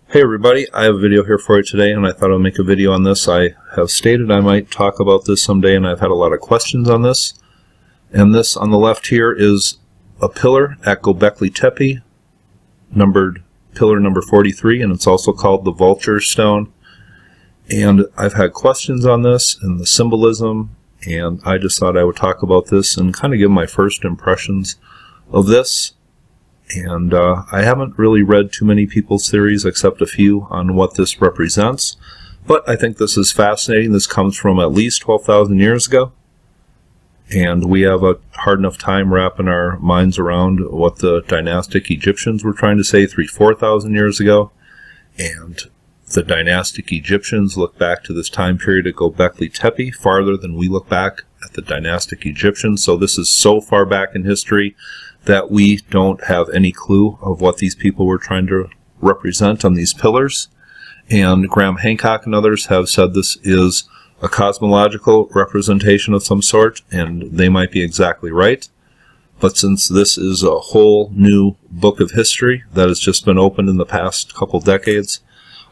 Hey everybody, I have a video here for you today and I thought I'd make a video on this. I have stated I might talk about this someday and I've had a lot of questions on this. And this on the left here is a pillar at Gobekli Tepe, numbered pillar number 43, and it's also called the Vulture Stone. And I've had questions on this and the symbolism, and I just thought I would talk about this and kind of give my first impressions of this. And I haven't really read too many people's theories except a few on what this represents, but I think this is fascinating. This comes from at least 12,000 years ago, and we have a hard enough time wrapping our minds around what the dynastic Egyptians were trying to say 4,000 years ago. And the dynastic Egyptians look back to this time period at Gobekli Tepe farther than we look back at the dynastic Egyptians. So this is so far back in history that we don't have any clue of what these people were trying to represent on these pillars. And Graham Hancock and others have said this is a cosmological representation of some sort, and they might be exactly right. But since this is a whole new book of history that has just been opened in the past couple decades,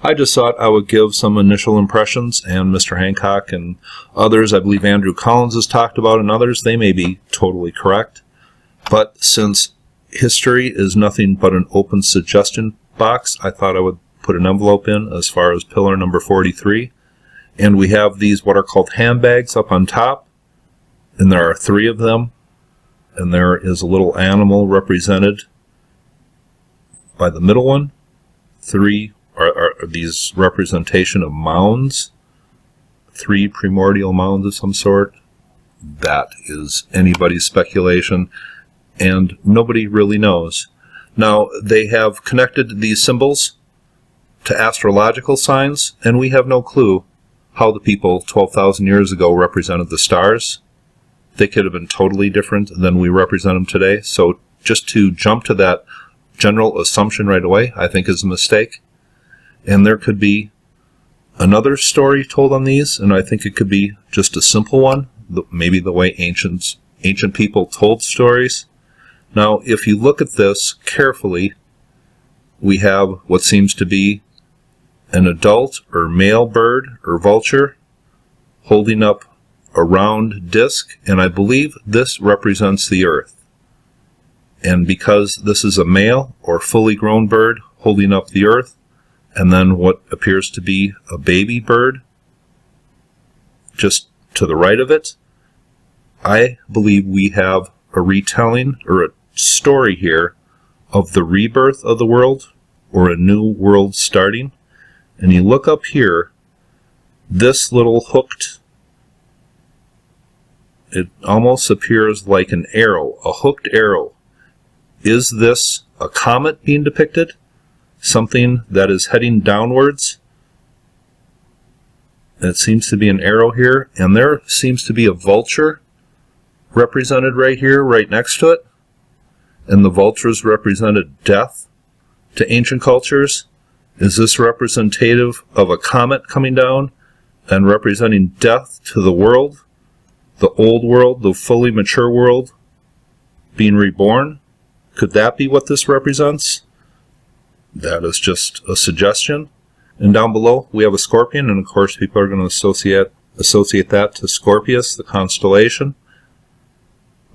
I just thought I would give some initial impressions, and Mr. Hancock and others, I believe Andrew Collins has talked about, and others, they may be totally correct. But since history is nothing but an open suggestion box, I thought I would put an envelope in as far as pillar number 43. And we have these what are called handbags up on top, and there are 3 of them. And there is a little animal represented by the middle one. 3 are these representation of mounds, 3 primordial mounds of some sort. That is anybody's speculation, and nobody really knows. Now, they have connected these symbols to astrological signs, and we have no clue how the people 12,000 years ago represented the stars. They could have been totally different than we represent them today. So just to jump to that general assumption right away, I think is a mistake. And there could be another story told on these, and I think it could be just a simple one, maybe the way ancient people told stories. Now, if you look at this carefully, we have what seems to be an adult or male bird or vulture holding up a round disc, and I believe this represents the earth. And because this is a male or fully grown bird holding up the earth, and then what appears to be a baby bird just to the right of it, I believe we have a retelling or a story here of the rebirth of the world, or a new world starting. And you look up here, this little hooked, it almost appears like an arrow, a hooked arrow. Is this a comet being depicted? Something that is heading downwards? It seems to be an arrow here, and there seems to be a vulture represented right here, right next to it. And the vultures represented death to ancient cultures. Is this representative of a comet coming down and representing death to the world, the old world, the fully mature world being reborn? Could that be what this represents? That is just a suggestion. And down below we have a scorpion, and of course people are going to associate that to Scorpius, the constellation.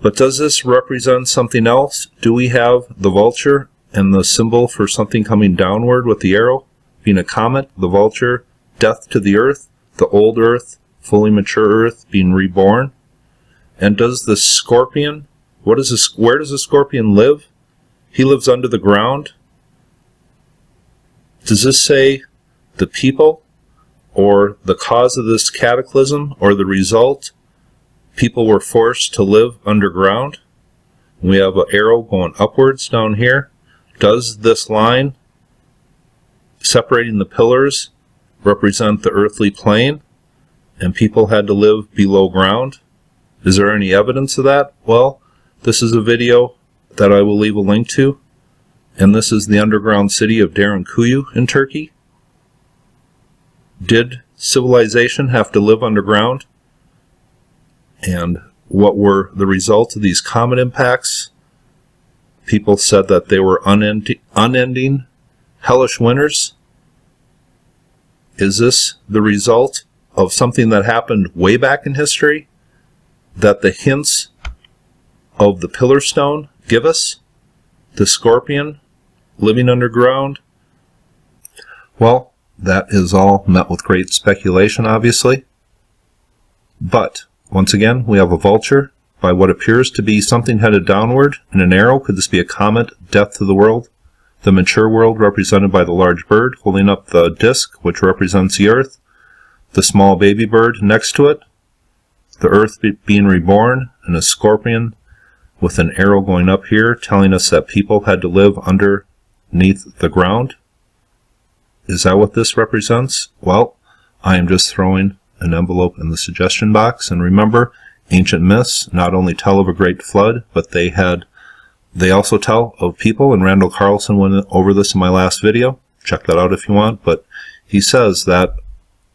But does this represent something else? Do we have the vulture and the symbol for something coming downward with the arrow being a comet, the vulture, death to the earth, the old earth, fully mature earth being reborn? And does the scorpion, where does the scorpion live? He lives under the ground. Does this say the people, or the cause of this cataclysm, or the result? People were forced to live underground. We have an arrow going upwards down here. Does this line separating the pillars represent the earthly plane, and people had to live below ground? Is there any evidence of that? Well, this is a video that I will leave a link to, and this is the underground city of Derinkuyu in Turkey. Did civilization have to live underground? And what were the results of these comet impacts? People said that they were unending, hellish winters, Is this the result of something that happened way back in history that the hints of the pillar stone give us? The scorpion living underground? Well, that is all met with great speculation, obviously. But, once again, we have a vulture by what appears to be something headed downward in an arrow. Could this be a comet, death to the world? The mature world represented by the large bird holding up the disc, which represents the earth. The small baby bird next to it. The earth being reborn, and a scorpion with an arrow going up here telling us that people had to live underneath the ground. Is that what this represents? Well, I am just throwing an envelope in the suggestion box. And remember, ancient myths not only tell of a great flood, but they also tell of people, and Randall Carlson went over this in my last video. Check that out if you want. But he says that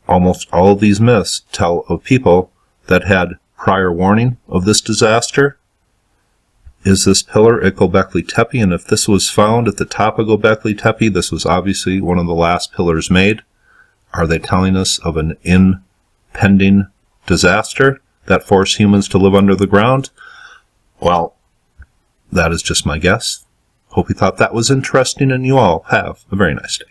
almost all of these myths tell of people that had prior warning of this disaster. Is this pillar at Gobekli Tepe? And if this was found at the top of Gobekli Tepe, this was obviously one of the last pillars made. Are they telling us of an impending disaster that forced humans to live under the ground? Well, that is just my guess. Hope you thought that was interesting, and you all have a very nice day.